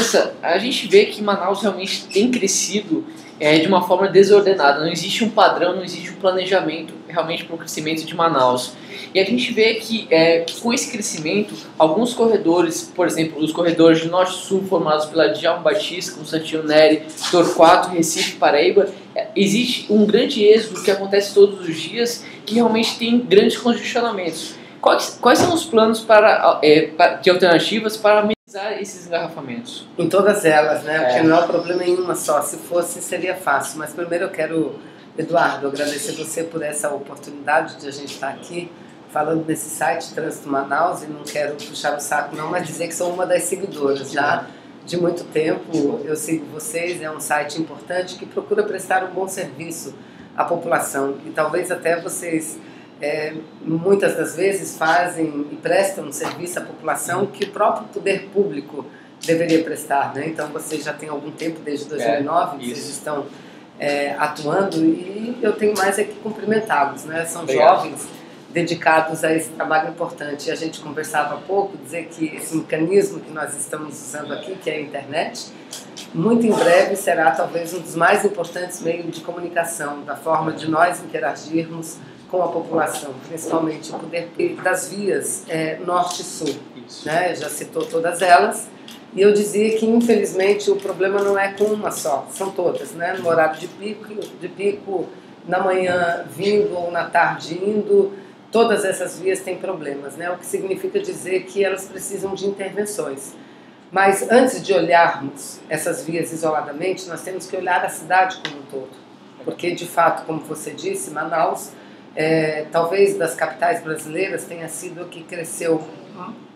Vanessa, a gente vê que Manaus realmente tem crescido de uma forma desordenada. Não existe um padrão, não existe um planejamento realmente para o crescimento de Manaus. E a gente vê que com esse crescimento, alguns corredores, por exemplo, os corredores de Norte-Sul formados pela Djalma Batista, Constantino Neri, Torquato, Recife, Paraíba, existe um grande êxodo que acontece todos os dias, que realmente tem grandes congestionamentos. Quais são os planos de alternativas para amenizar esses engarrafamentos? Em todas elas, né? Porque não é um problema em uma só. Se fosse, seria fácil. Mas primeiro eu quero, Eduardo, agradecer você por essa oportunidade de a gente estar aqui falando desse site Trânsito Manaus, e não quero puxar o saco não, mas dizer que sou uma das seguidoras já de muito tempo. Eu sigo vocês, é um site importante que procura prestar um bom serviço à população, e talvez até vocês muitas das vezes fazem e prestam um serviço à população que o próprio poder público deveria prestar, né? Então vocês já têm algum tempo, desde 2009, vocês estão atuando, e eu tenho mais que cumprimentá-los, né? São jovens dedicados a esse trabalho importante. E a gente conversava há pouco, dizer que esse mecanismo que nós estamos usando aqui, que é a internet, muito em breve será talvez um dos mais importantes meios de comunicação, da forma de nós interagirmos com a população, principalmente o poder das vias norte e sul, né? Já citou todas elas, e eu dizia que infelizmente o problema não é com uma só, são todas, né? No horário de pico, na manhã vindo ou na tarde indo, todas essas vias têm problemas, né? O que significa dizer que elas precisam de intervenções. Mas antes de olharmos essas vias isoladamente, nós temos que olhar a cidade como um todo, porque de fato, como você disse, Manaus talvez das capitais brasileiras tenha sido a que cresceu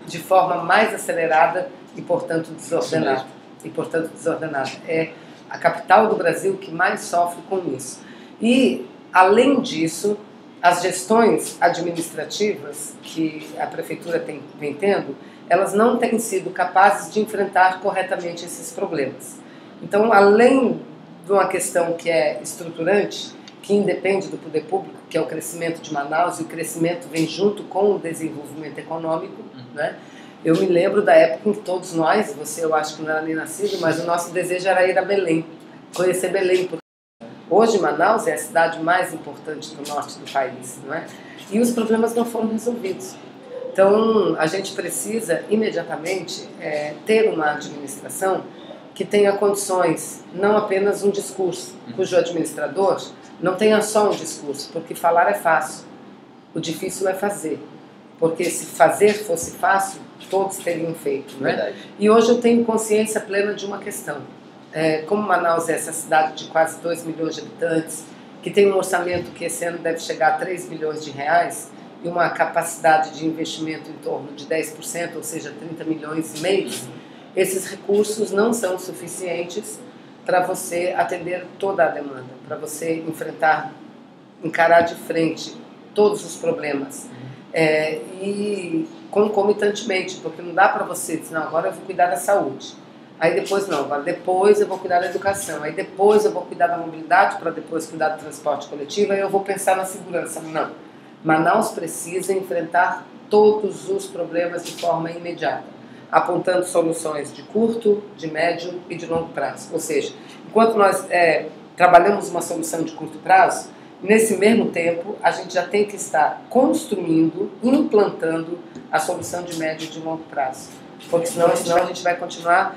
de forma mais acelerada e portanto desordenada. É a capital do Brasil que mais sofre com isso. E além disso, as gestões administrativas que a prefeitura vem tendo, elas não têm sido capazes de enfrentar corretamente esses problemas. Então, além de uma questão que é estruturante, que independe do poder público, que é o crescimento de Manaus, e o crescimento vem junto com o desenvolvimento econômico, né? Eu me lembro da época em que todos nós, você eu acho que não era nem nascido, mas o nosso desejo era ir a Belém, conhecer Belém, porque hoje Manaus é a cidade mais importante do norte do país, não é? E os problemas não foram resolvidos. Então, a gente precisa imediatamente ter uma administração que tenha condições, não apenas um discurso, cujo administrador não tenha só um discurso, porque falar é fácil, o difícil é fazer, porque se fazer fosse fácil, todos teriam feito, né? Verdade. E hoje eu tenho consciência plena de uma questão. Como Manaus é essa cidade de quase 2 milhões de habitantes, que tem um orçamento que esse ano deve chegar a 3 bilhões de reais, e uma capacidade de investimento em torno de 10%, ou seja, 30 milhões e meio, esses recursos não são suficientes para você atender toda a demanda, para você encarar de frente todos os problemas. E concomitantemente, porque não dá para você dizer, não, agora eu vou cuidar da saúde. Aí depois não, agora depois eu vou cuidar da educação, aí depois eu vou cuidar da mobilidade, para depois cuidar do transporte coletivo, aí eu vou pensar na segurança. Não. Manaus precisa enfrentar todos os problemas de forma imediata, apontando soluções de curto, de médio e de longo prazo. Ou seja, enquanto nós trabalhamos uma solução de curto prazo, nesse mesmo tempo a gente já tem que estar construindo, implantando a solução de médio e de longo prazo. Porque senão a gente vai continuar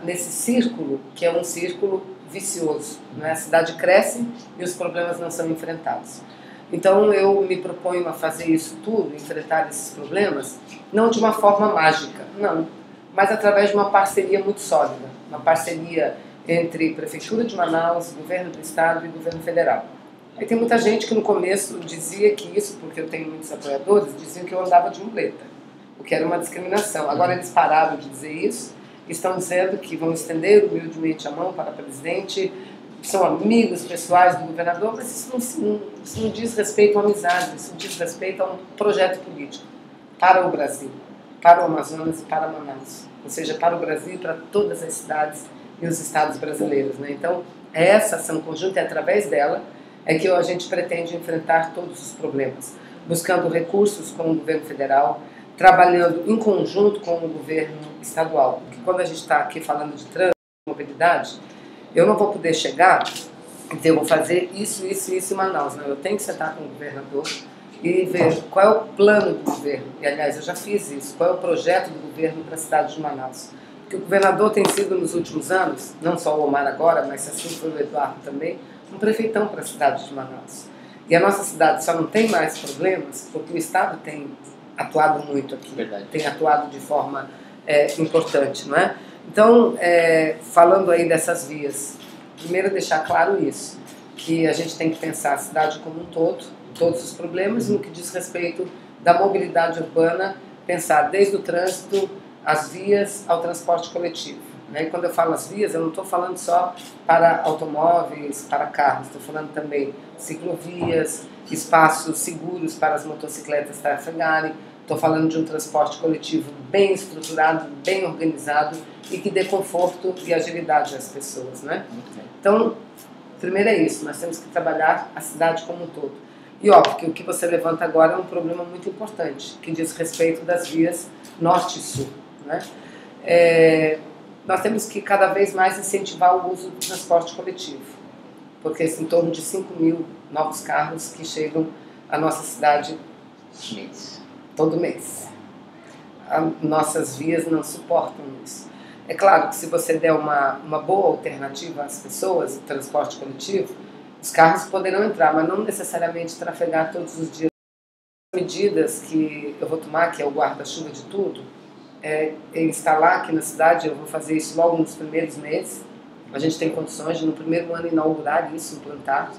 nesse círculo, que é um círculo vicioso, né? A cidade cresce e os problemas não são enfrentados. Então eu me proponho a fazer isso tudo, enfrentar esses problemas, não de uma forma mágica, não, mas através de uma parceria muito sólida, uma parceria entre Prefeitura de Manaus, Governo do Estado e Governo Federal. Aí tem muita gente que no começo dizia que isso, porque eu tenho muitos apoiadores, diziam que eu andava de muleta, o que era uma discriminação. Agora eles pararam de dizer isso, estão dizendo que vão estender humildemente a mão para o presidente, são amigos pessoais do governador, mas isso não diz respeito à amizade, isso diz respeito a um projeto político para o Brasil, para o Amazonas e para Manaus, ou seja, para o Brasil e para todas as cidades e os estados brasileiros, né? Então, essa ação conjunta, através dela, que a gente pretende enfrentar todos os problemas, buscando recursos com o governo federal, trabalhando em conjunto com o governo estadual. Porque quando a gente está aqui falando de trânsito e mobilidade, eu não vou poder chegar e dizer, eu vou fazer isso em Manaus. Não, eu tenho que sentar com o governador e ver qual é o plano do governo. E, aliás, eu já fiz isso. Qual é o projeto do governo para a cidade de Manaus? Porque o governador tem sido, nos últimos anos, não só o Omar agora, mas assim foi o Eduardo também, um prefeitão para a cidade de Manaus. E a nossa cidade só não tem mais problemas porque o Estado tem atuado muito aqui. Verdade. Tem atuado de forma importante, não é? Então, falando aí dessas vias, primeiro deixar claro isso, que a gente tem que pensar a cidade como um todo, todos os problemas, no que diz respeito da mobilidade urbana, pensar desde o trânsito, as vias, ao transporte coletivo. Né? E quando eu falo as vias, eu não estou falando só para automóveis, para carros, estou falando também ciclovias, espaços seguros para as motocicletas trafegarem, estou falando de um transporte coletivo bem estruturado, bem organizado e que dê conforto e agilidade às pessoas. Né? Então, primeiro é isso, nós temos que trabalhar a cidade como um todo. E óbvio que o que você levanta agora é um problema muito importante, que diz respeito das vias norte e sul. Né? Nós temos que cada vez mais incentivar o uso do transporte coletivo, porque são em torno de 5.000 novos carros que chegam à nossa cidade todo mês. Nossas vias não suportam isso. É claro que se você der uma boa alternativa às pessoas, o transporte coletivo, os carros poderão entrar, mas não necessariamente trafegar todos os dias. As medidas que eu vou tomar, que é o guarda-chuva de tudo, instalar aqui na cidade, eu vou fazer isso logo nos primeiros meses. A gente tem condições de no primeiro ano inaugurar isso, implantar,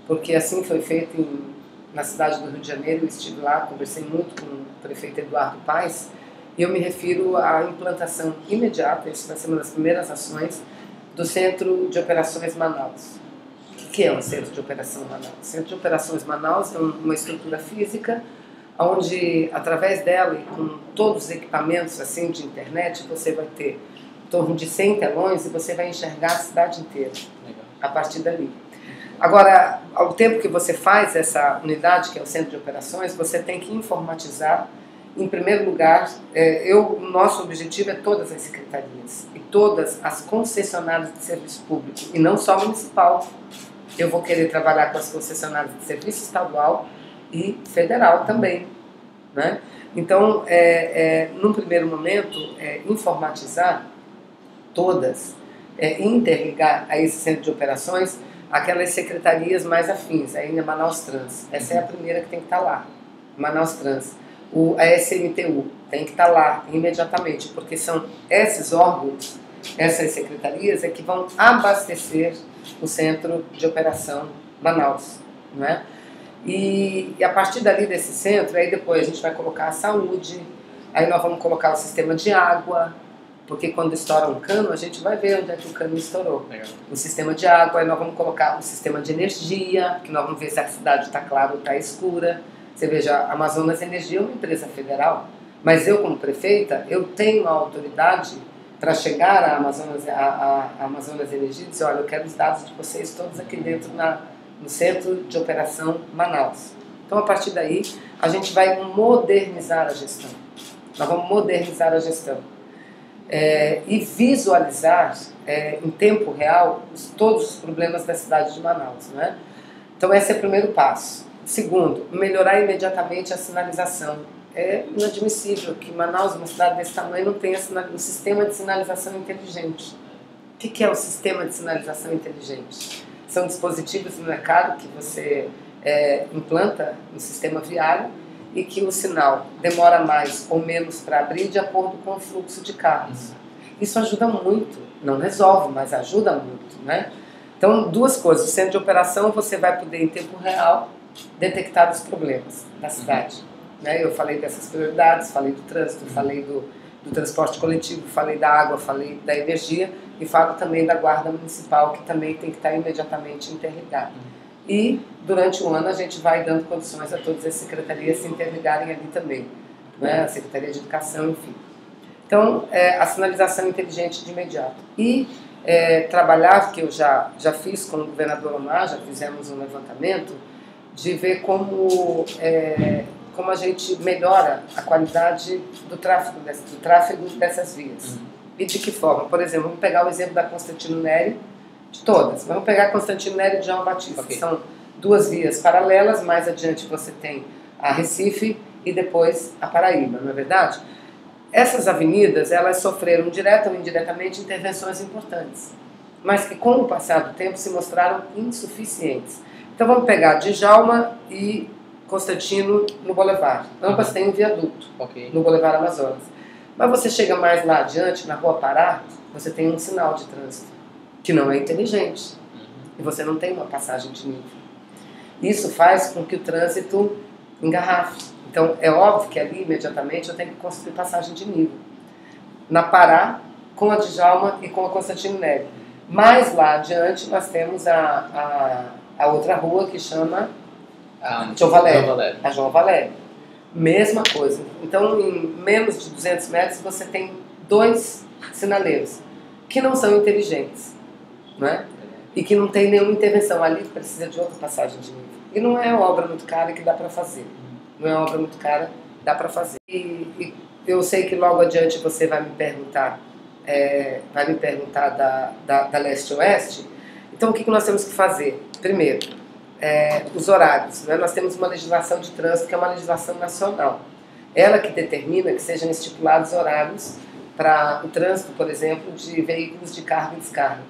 porque assim foi feito na cidade do Rio de Janeiro. Eu estive lá, conversei muito com o prefeito Eduardo Paes, e eu me refiro à implantação imediata, isso vai ser uma das primeiras ações, do Centro de Operações Manaus. O que é um Centro de Operação Manaus? O Centro de Operações Manaus é uma estrutura física onde, através dela e com todos os equipamentos assim, de internet, você vai ter em torno de 100 telões e você vai enxergar a cidade inteira. Legal. A partir dali. Agora, ao tempo que você faz essa unidade, que é o Centro de Operações, você tem que informatizar. Em primeiro lugar, o nosso objetivo é todas as secretarias e todas as concessionárias de serviço público, e não só municipal. Eu vou querer trabalhar com as concessionárias de serviço estadual e federal também. Né? Então, num primeiro momento, informatizar todas, interligar a esse centro de operações aquelas secretarias mais afins, ainda Manaus Trans. Essa é a primeira que tem que estar lá, Manaus Trans. A SMTU tem que estar lá imediatamente, porque são esses órgãos, essas secretarias, que vão abastecer o Centro de Operação Manaus. Né? E a partir dali desse centro, aí depois a gente vai colocar a saúde, aí nós vamos colocar o sistema de água, porque quando estoura um cano, a gente vai ver onde é que o cano estourou. Legal. O sistema de água, aí nós vamos colocar o sistema de energia, que nós vamos ver se a cidade está clara ou está escura. Você veja, a Amazonas Energia é uma empresa federal, mas eu, como prefeita, eu tenho a autoridade para chegar à Amazonas Energia e dizer, olha, eu quero os dados de vocês todos aqui dentro no Centro de Operação Manaus. Então, a partir daí, a gente vai modernizar a gestão. Nós vamos modernizar a gestão. E visualizar em tempo real todos os problemas da cidade de Manaus. Né? Então, esse é o primeiro passo. Segundo, melhorar imediatamente a sinalização. É inadmissível que Manaus, uma cidade desse tamanho, não tenha um sistema de sinalização inteligente. O que é o sistema de sinalização inteligente? São dispositivos no mercado que você implanta no sistema viário e que o sinal demora mais ou menos para abrir de acordo com o fluxo de carros. Isso ajuda muito, não resolve, mas ajuda muito. Né? Então, duas coisas. O centro de operação, você vai poder, em tempo real, detectar os problemas da cidade. Né? Eu falei dessas prioridades, falei do trânsito, falei do transporte coletivo, falei da água, falei da energia e falo também da guarda municipal, que também tem que estar imediatamente interligada. E durante o ano a gente vai dando condições a todas as secretarias se interligarem ali também, né? A Secretaria de Educação, enfim. Então, a sinalização inteligente de imediato. E trabalhar, que eu já fiz com o governador Omar, já fizemos um levantamento, de ver como como a gente melhora a qualidade do tráfego dessas vias. E de que forma? Por exemplo, vamos pegar o exemplo da Constantino Neri, de todas. Vamos pegar Constantino Neri e João Batista, que são duas vias paralelas, mais adiante você tem a Recife e depois a Paraíba, não é verdade? Essas avenidas, elas sofreram direta ou indiretamente intervenções importantes, mas que com o passar do tempo se mostraram insuficientes. Então vamos pegar Djalma e Constantino no Boulevard. Ambas têm um viaduto no Boulevard Amazonas. Mas você chega mais lá adiante, na Rua Pará, você tem um sinal de trânsito, que não é inteligente. E você não tem uma passagem de nível. Isso faz com que o trânsito engarrafe. Então é óbvio que ali, imediatamente, eu tenho que construir passagem de nível. Na Pará, com a Djalma e com a Constantino Neri. Mais lá adiante, nós temos a outra rua que chama João Valério. A João Valério. Mesma coisa. Então, em menos de 200 metros, você tem 2 sinaleiros que não são inteligentes, não é? E que não tem nenhuma intervenção. Ali precisa de outra passagem de nível. E não é obra muito cara que dá para fazer. Não é obra muito cara, dá para fazer. E eu sei que logo adiante você vai me perguntar da leste-oeste. Então, o que nós temos que fazer? Primeiro, os horários, né? Nós temos uma legislação de trânsito que é uma legislação nacional. Ela que determina que sejam estipulados horários para o trânsito, por exemplo, de veículos de carga e descarga.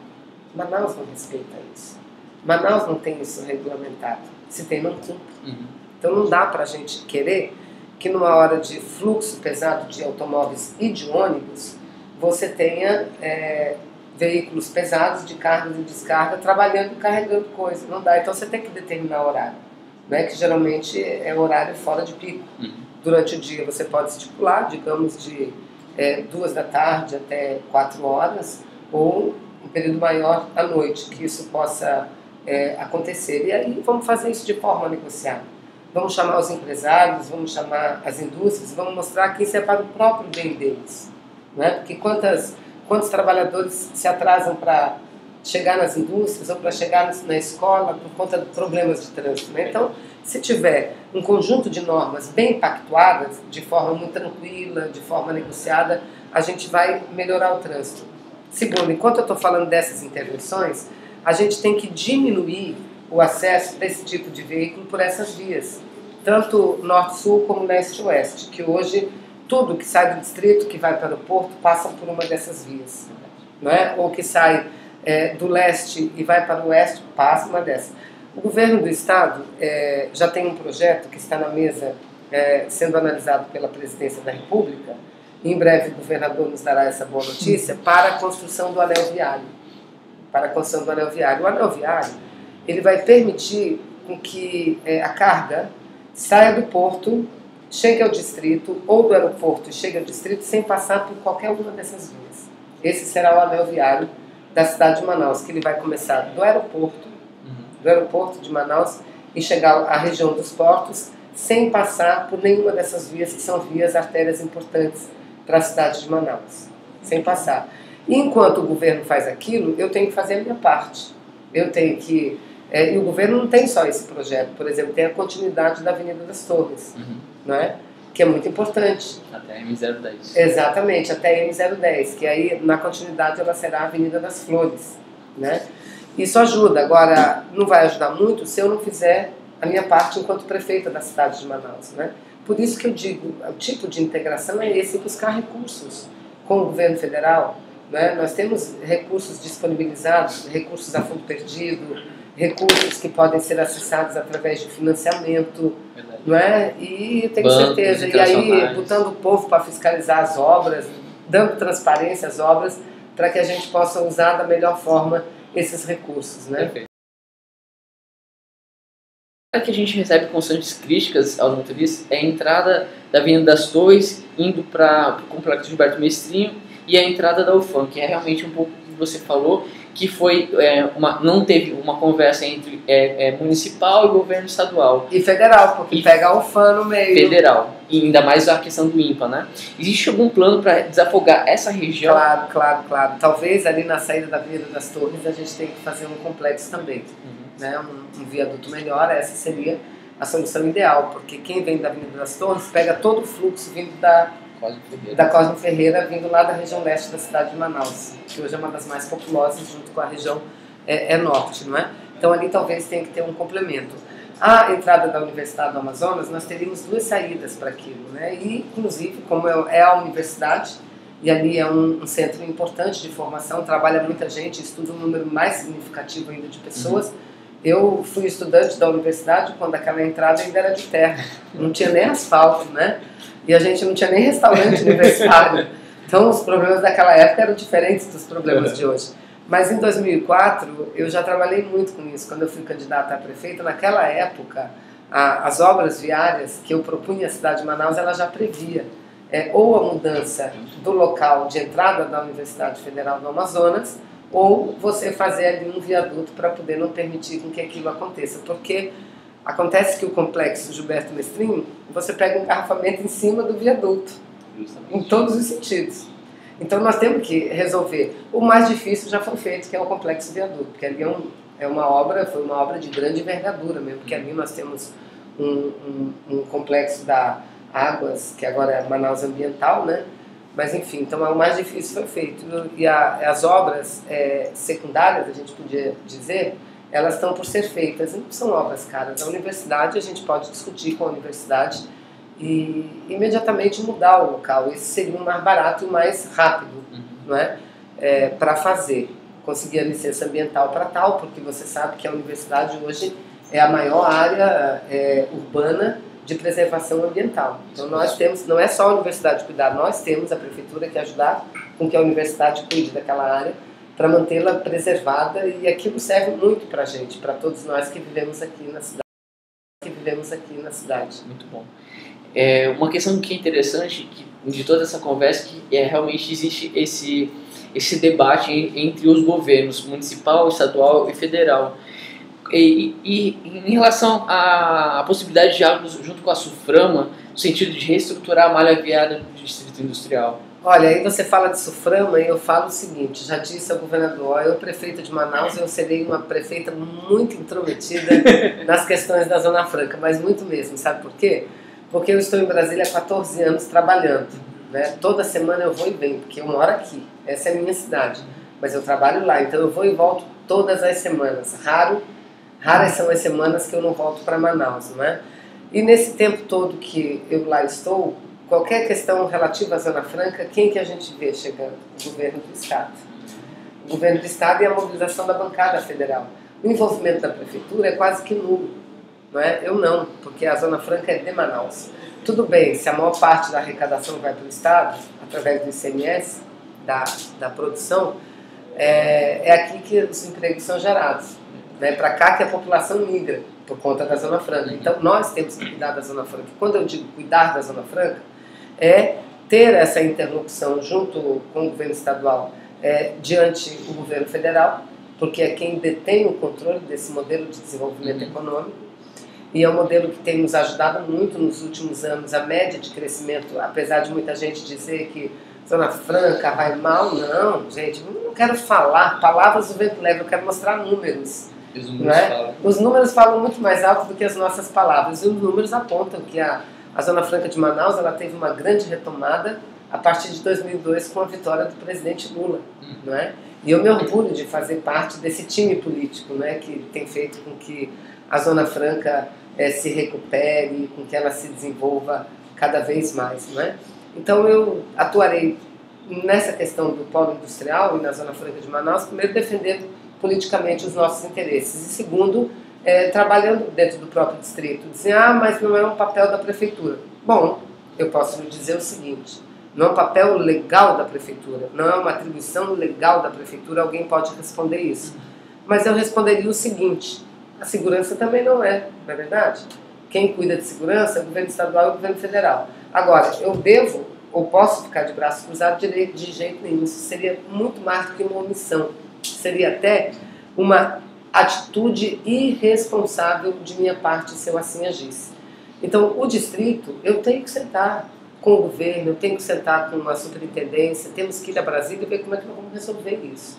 Manaus não respeita isso. Manaus não tem isso regulamentado. Se tem, não cumpre. Então não dá para a gente querer que numa hora de fluxo pesado de automóveis e de ônibus, você tenha veículos pesados de carga e descarga trabalhando e carregando coisa. Não dá. Então você tem que determinar o horário, né? Que geralmente é horário fora de pico. Durante o dia você pode estipular, digamos, de 2 da tarde até 4 horas, ou um período maior à noite, que isso possa acontecer. E aí vamos fazer isso de forma negociada. Vamos chamar os empresários, vamos chamar as indústrias, vamos mostrar que isso é para o próprio bem deles. Né? Porque quantos trabalhadores se atrasam para chegar nas indústrias ou para chegar na escola por conta de problemas de trânsito. Né? Então, se tiver um conjunto de normas bem pactuadas, de forma muito tranquila, de forma negociada, a gente vai melhorar o trânsito. Segundo, enquanto eu estou falando dessas intervenções, a gente tem que diminuir o acesso desse tipo de veículo por essas vias, tanto norte-sul como leste-oeste, que hoje tudo que sai do distrito, que vai para o porto, passa por uma dessas vias, não é? Ou que sai do leste e vai para o oeste, passa uma dessas. O governo do estado já tem um projeto que está na mesa, sendo analisado pela presidência da República, e em breve o governador nos dará essa boa notícia, para a construção do anel viário. Para a construção do anel viário. O anel viário, ele vai permitir com que a carga saia do porto, chegue ao distrito, ou do aeroporto e chegue ao distrito, sem passar por qualquer uma dessas vias. Esse será o anel viário da cidade de Manaus, que ele vai começar do aeroporto de Manaus e chegar à região dos portos, sem passar por nenhuma dessas vias, que são vias, artérias importantes para a cidade de Manaus. Sem passar. E enquanto o governo faz aquilo, eu tenho que fazer a minha parte. Eu tenho que... e o governo não tem só esse projeto. Por exemplo, tem a continuidade da Avenida das Torres, não é? Que é muito importante. Até a M010. Exatamente, até a M010, que aí na continuidade ela será a Avenida das Flores, né? Isso ajuda. Agora, não vai ajudar muito se eu não fizer a minha parte enquanto prefeita da cidade de Manaus, né? Por isso que eu digo, o tipo de integração é esse, buscar recursos com o governo federal, né? Nós temos recursos disponibilizados, recursos a fundo perdido, recursos que podem ser acessados através de financiamento, não é? E eu tenho certeza, e aí botando o povo para fiscalizar as obras, dando transparência às obras, para que a gente possa usar da melhor forma esses recursos, né? Perfeito. Que a gente recebe constantes críticas aos motoristas é a entrada da Avenida das Torres indo para o Complexo Gilberto Mestrinho e a entrada da UFAM, que é realmente um pouco o que você falou, que foi não teve uma conversa entre municipal e governo estadual. E federal, porque pega a UFAM no meio. Federal, e ainda mais a questão do INPA, né? Existe algum plano para desafogar essa região? Claro. Talvez ali na saída da Avenida das Torres a gente tenha que fazer um complexo também. Né? Um viaduto melhor, essa seria a solução ideal, porque quem vem da Avenida das Torres pega todo o fluxo vindo da Cosme Ferreira, vindo lá da região leste da cidade de Manaus, que hoje é uma das mais populosas, junto com a região norte, não é? Então ali talvez tenha que ter um complemento. A entrada da Universidade do Amazonas, nós teríamos 2 saídas para aquilo, né? E, inclusive, como é a universidade, e ali é um centro importante de formação, trabalha muita gente, estuda um número mais significativo ainda de pessoas. Eu fui estudante da universidade quando aquela entrada ainda era de terra, não tinha nem asfalto, né? E a gente não tinha nem restaurante universitário. Então, os problemas daquela época eram diferentes dos problemas de hoje. Mas em 2004, eu já trabalhei muito com isso. Quando eu fui candidata a prefeita, naquela época, as obras viárias que eu propunha à cidade de Manaus, ela já previa ou a mudança do local de entrada da Universidade Federal do Amazonas, ou você fazer ali um viaduto para poder não permitir com que aquilo aconteça. Porque acontece que o complexo Gilberto Mestrinho, você pega um engarrafamento em cima do viaduto, em todos os sentidos. Então nós temos que resolver. O mais difícil já foi feito, que é o complexo viaduto, porque ali foi uma obra de grande envergadura mesmo, porque ali nós temos um complexo da Águas, que agora é Manaus Ambiental, né? Mas enfim, então o mais difícil foi feito. E as obras secundárias, a gente podia dizer, elas estão por ser feitas, não são obras caras. A universidade, a gente pode discutir com a universidade e imediatamente mudar o local. Esse seria o mais barato e o mais rápido, não é? Para fazer. Conseguir a licença ambiental para tal, porque você sabe que a universidade hoje é a maior área urbana de preservação ambiental. Então nós temos, não é só a universidade cuidar, nós temos a prefeitura que ajudar com que a universidade cuide daquela área para mantê-la preservada, e aquilo serve muito para a gente, para todos nós que vivemos aqui na cidade. Muito bom. Uma questão que é interessante de toda essa conversa, que realmente existe esse debate entre os governos municipal, estadual e federal. E em relação à possibilidade de diálogo junto com a SUFRAMA, no sentido de reestruturar a malha viária do Distrito Industrial. Olha, aí você fala de SUFRAMA e eu falo o seguinte, já disse ao governador, eu prefeita de Manaus, eu serei uma prefeita muito intrometida nas questões da Zona Franca, mas muito mesmo, sabe por quê? Porque eu estou em Brasília há 14 anos trabalhando, né? Toda semana eu vou e venho, porque eu moro aqui, essa é a minha cidade, mas eu trabalho lá, então eu vou e volto todas as semanas, raras são as semanas que eu não volto para Manaus, não é? E nesse tempo todo que eu lá estou, qualquer questão relativa à Zona Franca, quem que a gente vê chegando? O governo do Estado. O governo do Estado e a mobilização da bancada federal. O envolvimento da prefeitura é quase que nulo, não é? Eu não, porque a Zona Franca é de Manaus. Tudo bem, se a maior parte da arrecadação vai para o Estado, através do ICMS, da produção, é aqui que os empregos são gerados. Para cá que a população migra por conta da Zona Franca. Então nós temos que cuidar da Zona Franca. Quando eu digo cuidar da Zona Franca, é ter essa interlocução junto com o governo estadual diante do governo federal, porque é quem detém o controle desse modelo de desenvolvimento econômico, e é um modelo que tem nos ajudado muito nos últimos anos. A média de crescimento, apesar de muita gente dizer que Zona Franca vai mal, não, gente, eu não quero falar palavras do vento leve, eu quero mostrar números. Os números falam muito mais alto do que as nossas palavras, e os números apontam que a Zona Franca de Manaus ela teve uma grande retomada a partir de 2002 com a vitória do presidente Lula, não é? E eu me orgulho de fazer parte desse time político, não é, que tem feito com que a Zona Franca se recupere, com que ela se desenvolva cada vez mais, não é? Então eu atuarei nessa questão do polo industrial e na Zona Franca de Manaus, primeiro defendendo politicamente os nossos interesses, e segundo, trabalhando dentro do próprio distrito, dizer, mas não é um papel da prefeitura. Bom, eu posso lhe dizer o seguinte, não é um papel legal da prefeitura, não é uma atribuição legal da prefeitura, alguém pode responder isso. Mas eu responderia o seguinte, a segurança também não é verdade? Quem cuida de segurança é o governo estadual e o governo federal. Agora, eu devo ou posso ficar de braço cruzado de jeito nenhum, isso seria muito mais do que uma omissão. Seria até uma atitude irresponsável de minha parte se eu assim agisse. Então, o distrito, eu tenho que sentar com o governo, eu tenho que sentar com a superintendência, temos que ir a Brasília e ver como é que nós vamos resolver isso.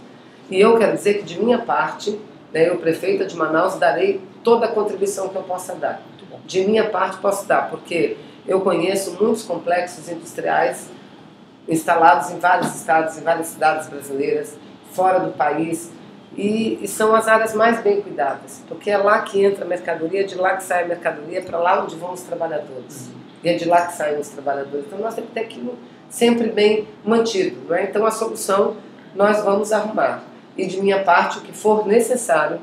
E eu quero dizer que, de minha parte, eu, prefeita de Manaus, darei toda a contribuição que eu possa dar. De minha parte posso dar, porque eu conheço muitos complexos industriais instalados em vários estados, em várias cidades brasileiras, fora do país, e são as áreas mais bem cuidadas, porque é lá que entra a mercadoria, de lá que sai a mercadoria, para lá onde vão os trabalhadores. E é de lá que saem os trabalhadores. Então nós temos que ter aquilo sempre bem mantido. Não é? Então a solução nós vamos arrumar. E de minha parte, o que for necessário,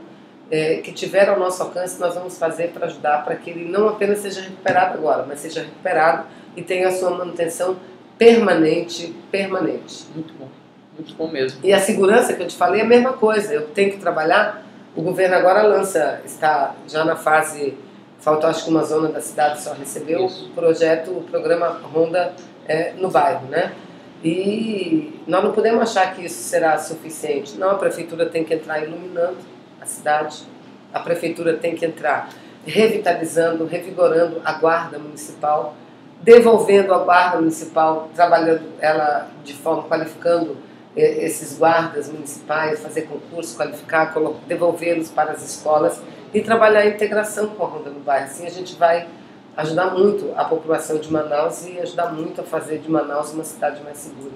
que tiver ao nosso alcance, nós vamos fazer para ajudar, para que ele não apenas seja recuperado agora, mas seja recuperado e tenha a sua manutenção permanente. Muito bom mesmo. E a segurança que eu te falei é a mesma coisa. Eu tenho que trabalhar, o governo agora está já na fase, faltou acho que uma zona da cidade só recebeu o programa Ronda no bairro, né? E nós não podemos achar que isso será suficiente. Não, a prefeitura tem que entrar iluminando a cidade, a prefeitura tem que entrar revitalizando, revigorando a guarda municipal, devolvendo a guarda municipal, trabalhando ela de forma, qualificando esses guardas municipais, fazer concurso, qualificar, devolvê-los para as escolas e trabalhar a integração com a Ronda no bairro. Assim a gente vai ajudar muito a população de Manaus e ajudar muito a fazer de Manaus uma cidade mais segura.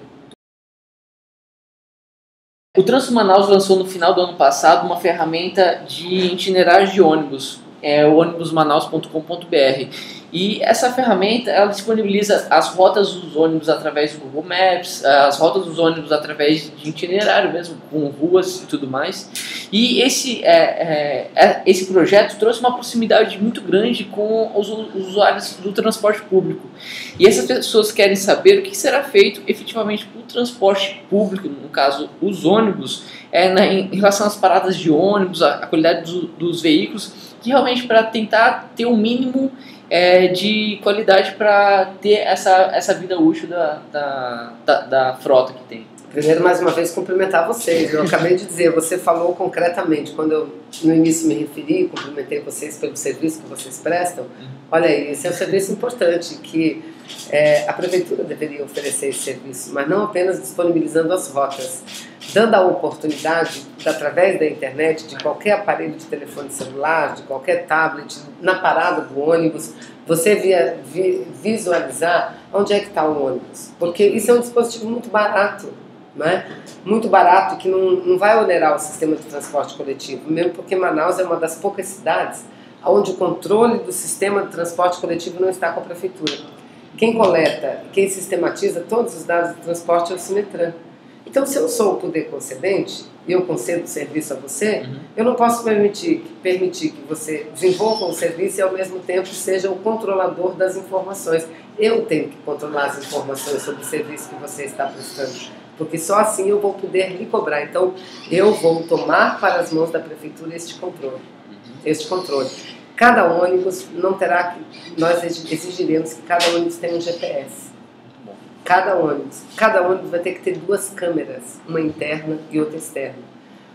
O Trânsito Manaus lançou no final do ano passado uma ferramenta de itinerários de ônibus, o ônibusmanaus.com.br. E essa ferramenta ela disponibiliza as rotas dos ônibus através do Google Maps, as rotas dos ônibus através de itinerário mesmo, com ruas e tudo mais. E esse projeto trouxe uma proximidade muito grande com os usuários do transporte público. E essas pessoas querem saber o que será feito efetivamente para o transporte público, no caso os ônibus, em relação às paradas de ônibus, a qualidade dos veículos, que realmente para tentar ter o mínimo de qualidade para ter essa vida útil da frota que tem. Primeiro, mais uma vez, cumprimentar vocês. Eu acabei de dizer, você falou concretamente, quando eu no início me referi, cumprimentei vocês pelo serviço que vocês prestam. Olha aí, esse é um serviço importante, que a prefeitura deveria oferecer esse serviço, mas não apenas disponibilizando as rotas, dando a oportunidade, através da internet, de qualquer aparelho de telefone celular, de qualquer tablet, na parada do ônibus, você visualizar onde é que está o ônibus. Porque isso é um dispositivo muito barato, né? Muito barato e que não vai onerar o sistema de transporte coletivo, mesmo porque Manaus é uma das poucas cidades onde o controle do sistema de transporte coletivo não está com a prefeitura. Quem coleta, quem sistematiza todos os dados de transporte é o Sinetran. Então, se eu sou o poder concedente e eu concedo o serviço a você, eu não posso permitir que você desenvolva o serviço e ao mesmo tempo seja o controlador das informações. Eu tenho que controlar as informações sobre o serviço que você está prestando, porque só assim eu vou poder lhe cobrar. Então, eu vou tomar para as mãos da prefeitura este controle. Cada ônibus não terá que... Nós exigiremos que cada ônibus tenha um GPS. Cada ônibus vai ter que ter 2 câmeras, uma interna e outra externa,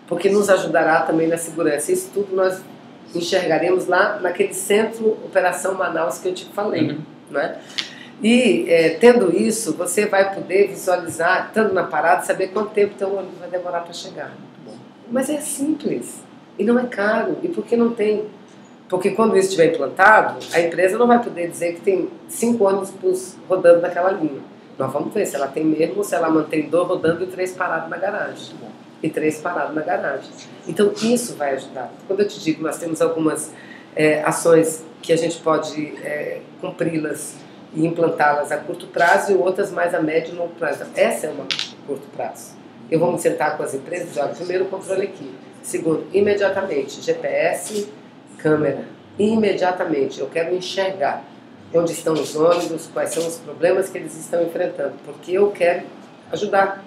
porque nos ajudará também na segurança. Isso tudo nós enxergaremos lá naquele centro Operação Manaus que eu te falei. Né? E tendo isso, você vai poder visualizar, estando na parada, saber quanto tempo teu ônibus vai demorar para chegar. Mas é simples e não é caro. E por que não tem? Porque quando isso estiver implantado, a empresa não vai poder dizer que tem 5 ônibus rodando naquela linha. Nós vamos ver se ela tem mesmo ou se ela mantém 2 rodando e 3 parados na garagem. E 3 parados na garagem. Então isso vai ajudar. Quando eu te digo que nós temos algumas ações que a gente pode cumpri-las e implantá-las a curto prazo e outras mais a médio e longo prazo. Essa é uma curto prazo. Eu vou me sentar com as empresas, olha, primeiro o controle aqui. Segundo, imediatamente, GPS, câmera. Imediatamente, eu quero enxergar onde estão os ônibus, quais são os problemas que eles estão enfrentando, porque eu quero ajudar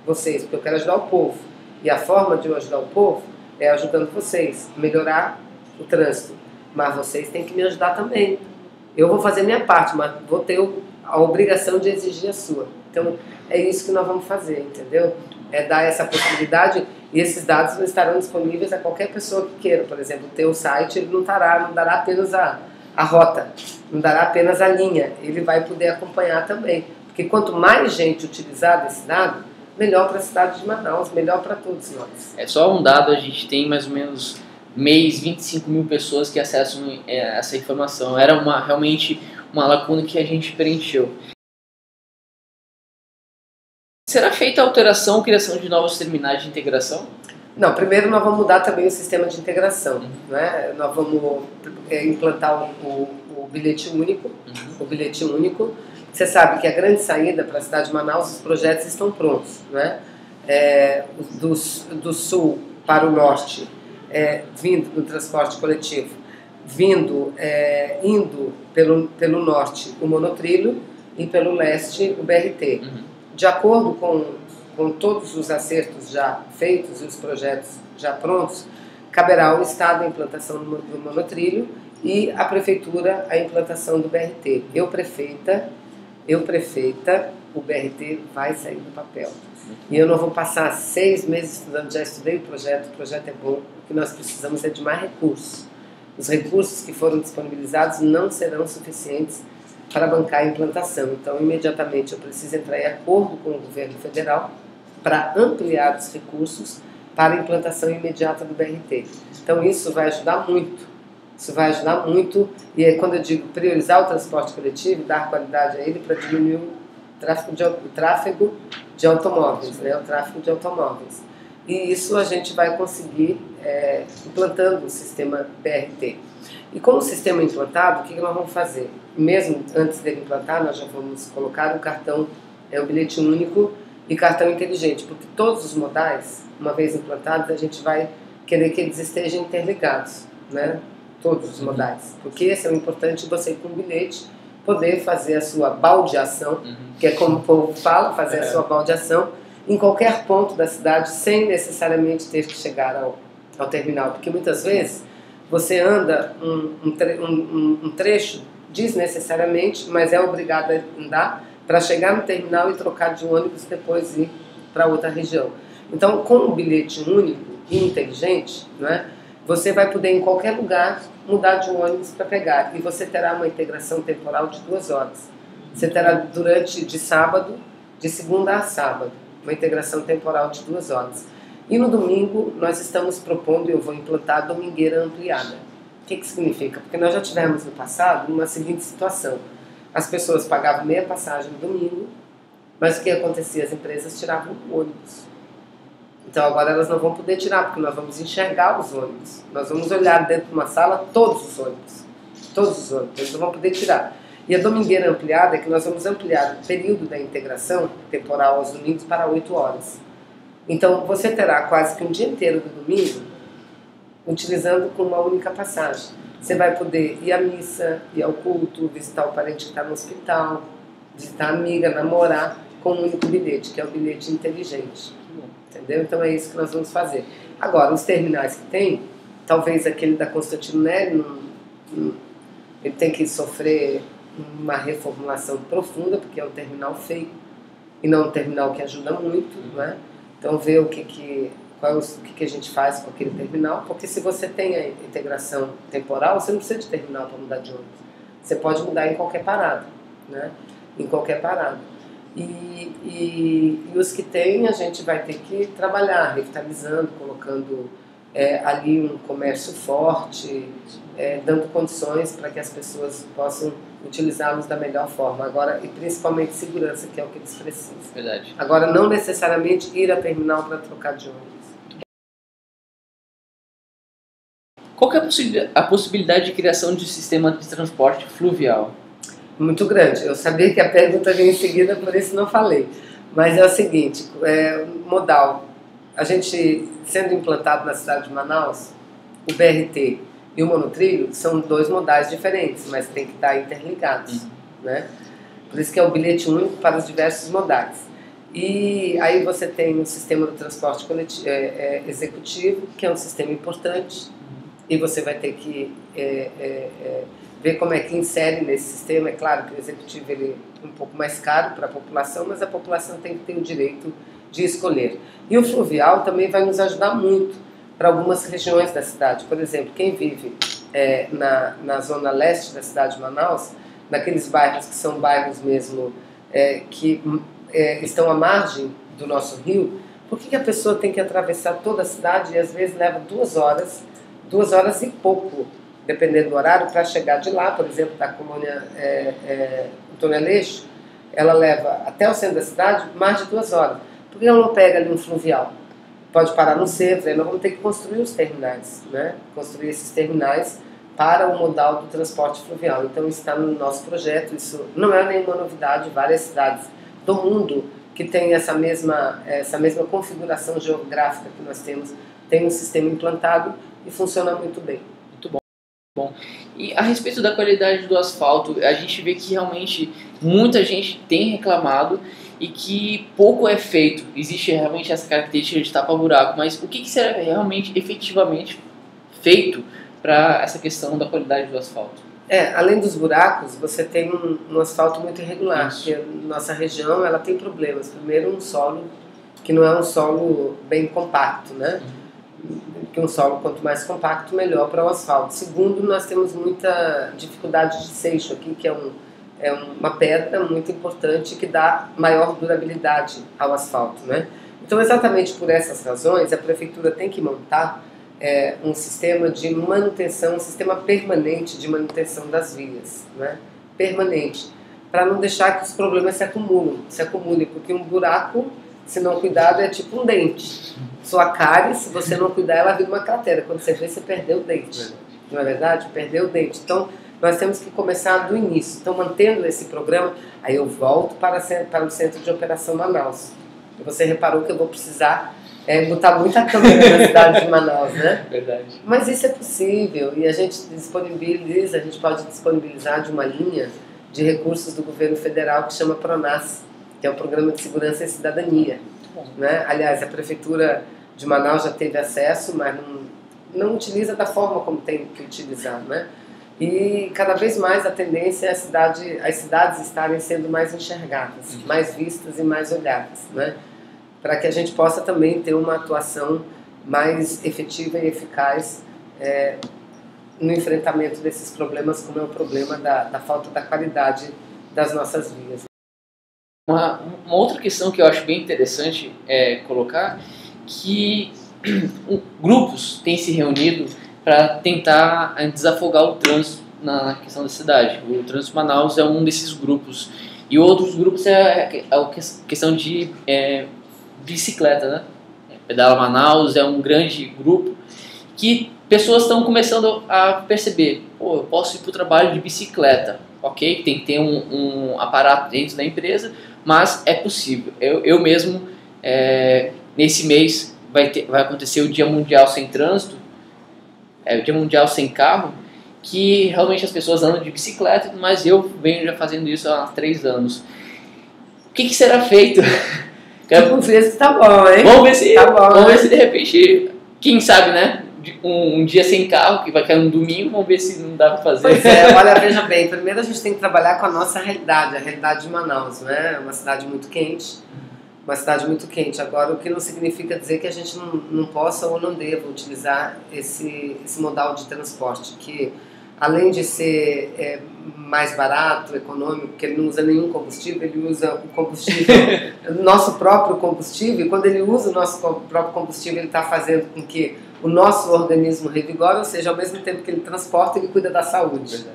vocês, porque eu quero ajudar o povo. E a forma de eu ajudar o povo é ajudando vocês a melhorar o trânsito. Mas vocês têm que me ajudar também. Eu vou fazer minha parte, mas vou ter a obrigação de exigir a sua. Então, é isso que nós vamos fazer, entendeu? É dar essa possibilidade, e esses dados não estarão disponíveis a qualquer pessoa que queira. Por exemplo, o teu site ele não dará apenas a rota, não dará apenas a linha, ele vai poder acompanhar também. Porque quanto mais gente utilizar desse dado, melhor para a cidade de Manaus, melhor para todos nós. É só um dado, a gente tem mais ou menos mês 25 mil pessoas que acessam essa informação. Era realmente uma lacuna que a gente preencheu. Será feita a alteração ou criação de novos terminais de integração? Não, primeiro nós vamos mudar também o sistema de integração. Né? Nós vamos implantar o bilhete único. O bilhete único. Você sabe que a grande saída para a cidade de Manaus, os projetos estão prontos. Né? Do sul para o norte, vindo do transporte coletivo, indo pelo norte o monotrilho e pelo leste o BRT. De acordo com todos os acertos já feitos e os projetos já prontos, caberá ao Estado a implantação do monotrilho e à Prefeitura a implantação do BRT. Eu prefeita, o BRT vai sair do papel. E eu não vou passar 6 meses estudando, já estudei o projeto é bom, o que nós precisamos é de mais recursos. Os recursos que foram disponibilizados não serão suficientes para bancar a implantação. Então, imediatamente eu preciso entrar em acordo com o governo federal para ampliar os recursos para a implantação imediata do BRT. Então, isso vai ajudar muito. E aí, quando eu digo priorizar o transporte coletivo, dar qualidade a ele para diminuir o tráfego de automóveis, né? O tráfego de automóveis. E isso a gente vai conseguir implantando o sistema BRT. E com o sistema implantado, o que nós vamos fazer? Mesmo antes dele implantar, nós já vamos colocar o cartão, o bilhete único e cartão inteligente, porque todos os modais, uma vez implantados, a gente vai querer que eles estejam interligados, né? Todos os modais, porque esse é o importante, você com o bilhete poder fazer a sua baldeação, que é como o povo fala, fazer a sua baldeação em qualquer ponto da cidade, sem necessariamente ter que chegar ao terminal, porque muitas vezes você anda um trecho desnecessariamente, mas é obrigado a andar para chegar no terminal e trocar de ônibus e depois ir para outra região. Então, com o bilhete único e inteligente, né, você vai poder em qualquer lugar mudar de ônibus para pegar, e você terá uma integração temporal de 2 horas. Você terá de segunda a sábado, uma integração temporal de 2 horas. E no domingo nós estamos propondo, eu vou implantar a domingueira ampliada. O que significa? Porque nós já tivemos no passado uma seguinte situação. As pessoas pagavam meia passagem no domingo, mas o que acontecia? As empresas tiravam o ônibus. Então agora elas não vão poder tirar, porque nós vamos enxergar os ônibus. Nós vamos olhar dentro de uma sala todos os ônibus. Eles não vão poder tirar. E a domingueira ampliada é que nós vamos ampliar o período da integração temporal aos domingos para 8 horas. Então você terá quase que um dia inteiro do domingo utilizando com uma única passagem. Você vai poder ir à missa, ir ao culto, visitar o parente que está no hospital, visitar a amiga, namorar com um único bilhete, que é o bilhete inteligente. Entendeu? Então é isso que nós vamos fazer. Agora, os terminais que tem, talvez aquele da Constantino Nery, ele tem que sofrer uma reformulação profunda, porque é um terminal feio e não um terminal que ajuda muito, né? Então ver o que a gente faz com aquele terminal, porque se você tem a integração temporal, você não precisa de terminal para mudar de ônibus. Você pode mudar em qualquer parada, né? Em qualquer parada. E os que tem, a gente vai ter que trabalhar, revitalizando, colocando ali um comércio forte, dando condições para que as pessoas possam utilizá-los da melhor forma. Agora, e principalmente segurança, que é o que eles precisam. Verdade. Agora, não necessariamente ir a terminal para trocar de ônibus. Qual que é a possibilidade de criação de sistema de transporte fluvial? Muito grande. Eu sabia que a pergunta vinha em seguida, por isso não falei. Mas é o seguinte, modal. A gente, sendo implantado na cidade de Manaus, o BRT e o monotrilho são 2 modais diferentes, mas tem que estar interligados, né? Por isso que é o bilhete único para os diversos modais. E aí você tem o sistema do transporte coletivo, executivo, que é um sistema importante, e você vai ter que ver como é que insere nesse sistema. É claro que o executivo ele é um pouco mais caro para a população, mas a população tem que ter o direito de escolher. E o fluvial também vai nos ajudar muito para algumas regiões da cidade. Por exemplo, quem vive na zona leste da cidade de Manaus, naqueles bairros que são bairros mesmo que estão à margem do nosso rio, por que a pessoa tem que atravessar toda a cidade e às vezes leva 2 horas 2 horas e pouco, dependendo do horário, para chegar de lá, por exemplo, da colônia Antônio Aleixo, ela leva até o centro da cidade mais de 2 horas. Por que ela não pega ali um fluvial? Pode parar no centro, aí nós vamos ter que construir os terminais, né? Construir esses terminais para o modal do transporte fluvial. Então está no nosso projeto, isso não é nenhuma novidade, várias cidades do mundo que têm essa mesma configuração geográfica que nós temos, tem um sistema implantado e funciona muito bem. Muito bom. Bom, e a respeito da qualidade do asfalto, a gente vê que realmente muita gente tem reclamado e que pouco é feito. Existe realmente essa característica de tapa-buraco, mas o que será realmente, efetivamente feito para essa questão da qualidade do asfalto? Além dos buracos, você tem um asfalto muito irregular, porque nossa região ela tem problemas. Primeiro, um solo que não é um solo bem compacto, né? Que um solo, quanto mais compacto, melhor para o asfalto. Segundo, nós temos muita dificuldade de seixo aqui, que é uma pedra muito importante que dá maior durabilidade ao asfalto, né? Então, exatamente por essas razões, a prefeitura tem que montar um sistema de manutenção, um sistema permanente de manutenção das vias, né? Permanente, para não deixar que os problemas se acumulem, porque um buraco, se não cuidado, é tipo um dente. Sua cárie, se você não cuidar, ela vira uma cratera. Quando você vê, você perdeu o dente. Não é verdade? Perdeu o dente. Então, nós temos que começar do início. Então, mantendo esse programa, aí eu volto para o Centro de Operação Manaus. E você reparou que eu vou precisar botar muita câmera na cidade de Manaus, né? Verdade. Mas isso é possível e a gente pode disponibilizar de uma linha de recursos do governo federal que chama PRONAS, que é o Programa de Segurança e Cidadania. Né? Aliás, a prefeitura de Manaus já teve acesso, mas não utiliza da forma como tem que utilizar, né? E cada vez mais a tendência é as cidades estarem sendo mais enxergadas, mais vistas e mais olhadas, né? Para que a gente possa também ter uma atuação mais efetiva e eficaz no enfrentamento desses problemas, como é o problema da falta da qualidade das nossas vias. Uma outra questão que eu acho bem interessante colocar, que grupos têm se reunido para tentar desafogar o trânsito na questão da cidade. O Trânsito Manaus é um desses grupos. E outros grupos a questão de bicicleta, né? Pedala Manaus é um grande grupo que pessoas estão começando a perceber, eu posso ir para o trabalho de bicicleta, ok? Tem que ter um aparato dentro da empresa, mas é possível. Eu mesmo, nesse mês, vai acontecer o Dia Mundial Sem Trânsito, o Dia Mundial Sem Carro, que realmente as pessoas andam de bicicleta, mas eu venho já fazendo isso há 3 anos. O que será feito? Vamos ver se tá bom, hein? Vamos ver se, tá bom, vamos ver se de repente, quem sabe, né? Um dia sem carro, que vai cair um domingo, vamos ver se não dá para fazer. Pois é, olha, veja bem, primeiro a gente tem que trabalhar com a nossa realidade, a realidade de Manaus, né? É uma cidade muito quente, Agora, o que não significa dizer que a gente não possa ou não deva utilizar esse modal de transporte, que além de ser mais barato, econômico, porque ele não usa nenhum combustível, ele usa o combustível, nosso próprio combustível, e quando ele usa o nosso próprio combustível, ele está fazendo com que o nosso organismo revigore, ou seja, ao mesmo tempo que ele transporta, ele cuida da saúde.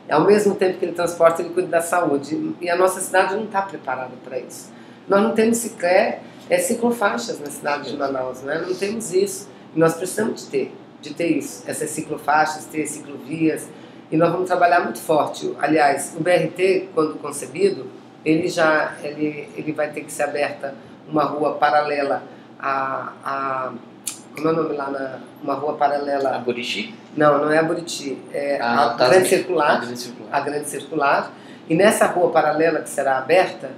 Ao mesmo tempo que ele transporta, ele cuida da saúde. E a nossa cidade não está preparada para isso. Nós não temos sequer ciclofaixas na cidade de Manaus, né? Não temos isso. E nós precisamos de ter isso, essas ciclofaixas, ter ciclovias, e nós vamos trabalhar muito forte. Aliás, o BRT, quando concebido, ele vai ter que ser aberta uma rua paralela como é o nome lá, uma rua paralela... A Buriti? Não é a Buriti, a Grande Circular. A Grande Circular. E nessa rua paralela que será aberta,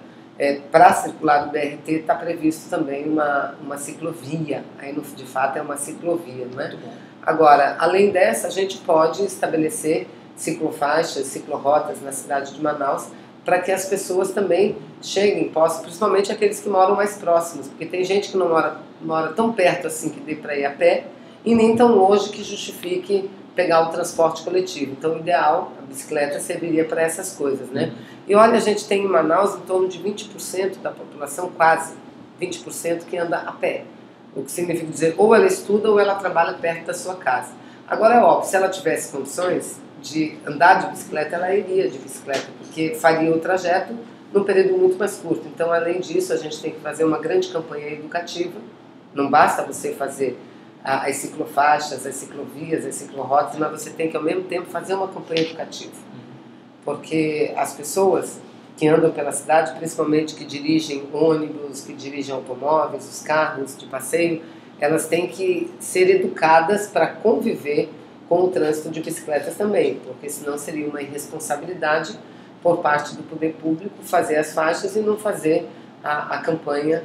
para circular do BRT está previsto também uma ciclovia. Aí, de fato, é uma ciclovia, não é? Agora, além dessa, a gente pode estabelecer ciclofaixas, ciclorotas na cidade de Manaus, para que as pessoas também cheguem, principalmente aqueles que moram mais próximos, porque tem gente que não mora tão perto assim que dê para ir a pé, e nem tão longe que justifique pegar o transporte coletivo. Então, o ideal, a bicicleta serviria para essas coisas, né? E olha, a gente tem em Manaus em torno de 20% da população, quase 20%, que anda a pé. O que significa dizer, ou ela estuda ou ela trabalha perto da sua casa. Agora é óbvio, se ela tivesse condições de andar de bicicleta, ela iria de bicicleta, porque faria o trajeto num período muito mais curto. Então, além disso, a gente tem que fazer uma grande campanha educativa. Não basta você fazer as ciclofaixas, as ciclovias, as ciclorotas, mas você tem que, ao mesmo tempo, fazer uma campanha educativa. Porque as pessoas que andam pela cidade, principalmente que dirigem ônibus, que dirigem automóveis, os carros de passeio, elas têm que ser educadas para conviver com o trânsito de bicicletas também, porque senão seria uma irresponsabilidade por parte do poder público fazer as faixas e não fazer a campanha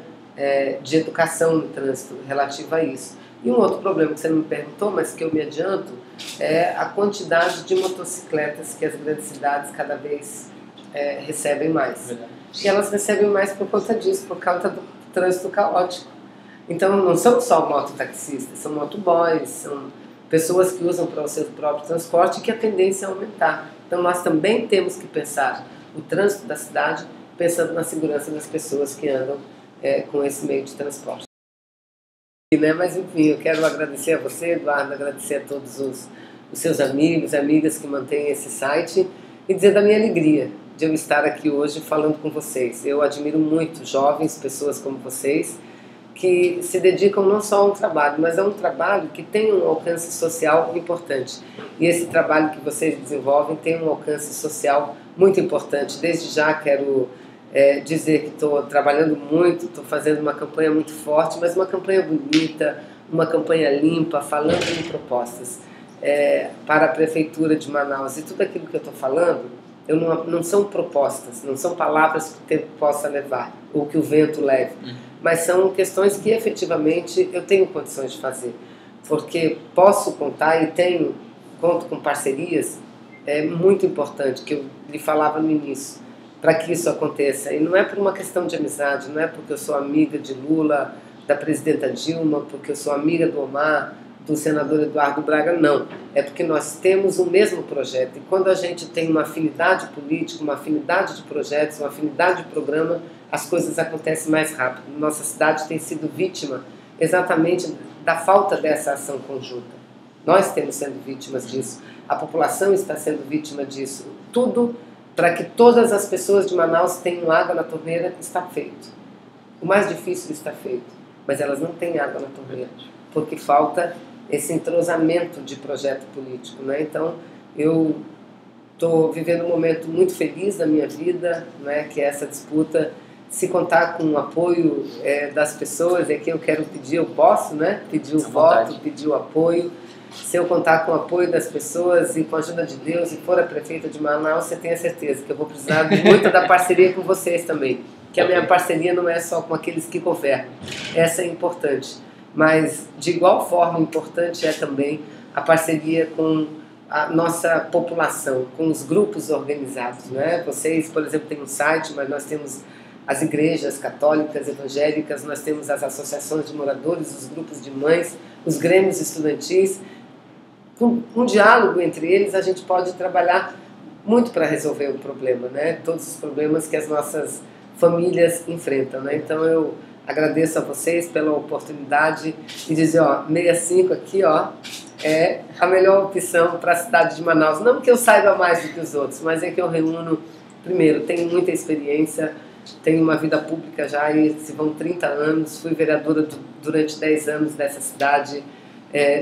de educação no trânsito relativa a isso. E um outro problema que você não me perguntou, mas que eu me adianto, é a quantidade de motocicletas que as grandes cidades cada vez recebem mais. Verdade. E elas recebem mais por conta disso, por causa do trânsito caótico. Então não são só mototaxistas, são motoboys, são pessoas que usam para o seu próprio transporte e que a tendência é aumentar. Então nós também temos que pensar o trânsito da cidade pensando na segurança das pessoas que andam com esse meio de transporte. Mas enfim, eu quero agradecer a você, Eduardo, agradecer a todos os seus amigos, amigas que mantêm esse site e dizer da minha alegria de eu estar aqui hoje falando com vocês. Eu admiro muito jovens, pessoas como vocês, que se dedicam não só a um trabalho, mas a um trabalho que tem um alcance social importante. E esse trabalho que vocês desenvolvem tem um alcance social muito importante. Desde já quero dizer que estou trabalhando muito, estou fazendo uma campanha muito forte, mas uma campanha bonita, uma campanha limpa, falando em propostas para a Prefeitura de Manaus. E tudo aquilo que eu estou falando, não são propostas, não são palavras que o tempo possa levar, ou que o vento leve, mas são questões que efetivamente eu tenho condições de fazer, porque posso contar e conto com parcerias muito importante, que eu lhe falava no início, para que isso aconteça. E não é por uma questão de amizade, não é porque eu sou amiga de Lula, da presidenta Dilma, porque eu sou amiga do Omar, do senador Eduardo Braga, não. É porque nós temos o mesmo projeto. E quando a gente tem uma afinidade política, uma afinidade de projetos, uma afinidade de programa, as coisas acontecem mais rápido. Nossa cidade tem sido vítima exatamente da falta dessa ação conjunta. Nós temos sido vítimas disso. A população está sendo vítima disso. Tudo para que todas as pessoas de Manaus tenham água na torneira está feito. O mais difícil está feito, mas elas não têm água na torneira, porque falta esse entrosamento de projeto político, né? Então, eu estou vivendo um momento muito feliz da minha vida, né? Que é essa disputa. Se contar com o apoio das pessoas, é que eu quero pedir, eu posso, né? Pedir o voto, pedir o apoio. Se eu contar com o apoio das pessoas e com a ajuda de Deus e for a prefeita de Manaus, você tenha certeza que eu vou precisar muito da parceria com vocês também. Que a minha parceria não é só com aqueles que governam. Essa é importante. Mas, de igual forma, importante é também a parceria com a nossa população, com os grupos organizados, né? Vocês, por exemplo, têm um site, mas nós temos as igrejas católicas, evangélicas, nós temos as associações de moradores, os grupos de mães, os grêmios estudantis. Com um diálogo entre eles, a gente pode trabalhar muito para resolver o problema, né? Todos os problemas que as nossas famílias enfrentam, né? Então eu agradeço a vocês pela oportunidade de dizer, 65 aqui, é a melhor opção para a cidade de Manaus. Não que eu saiba mais do que os outros, mas é que eu reúno, primeiro, tenho muita experiência, tenho uma vida pública já, e se vão 30 anos, fui vereadora durante 10 anos dessa cidade,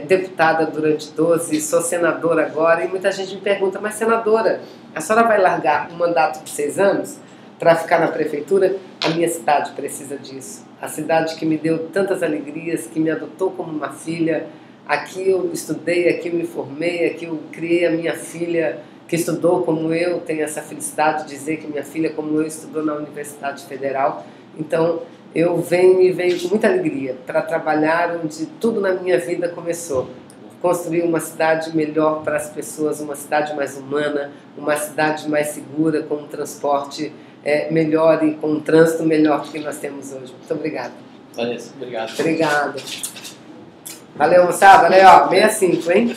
deputada durante 12, sou senadora agora, e muita gente me pergunta, mas senadora, a senhora vai largar um mandato de 6 anos para ficar na prefeitura? A minha cidade precisa disso. A cidade que me deu tantas alegrias, que me adotou como uma filha. Aqui eu estudei, aqui eu me formei, aqui eu criei a minha filha, que estudou como eu, tenho essa felicidade de dizer que minha filha, como eu, estudou na Universidade Federal. Então, eu venho com muita alegria para trabalhar onde tudo na minha vida começou. Construir uma cidade melhor para as pessoas, uma cidade mais humana, uma cidade mais segura, com um transporte melhor e com um trânsito melhor que nós temos hoje. Muito obrigada. Vanessa, obrigado. Obrigada. Valeu, moçada. Valeu, 65, hein?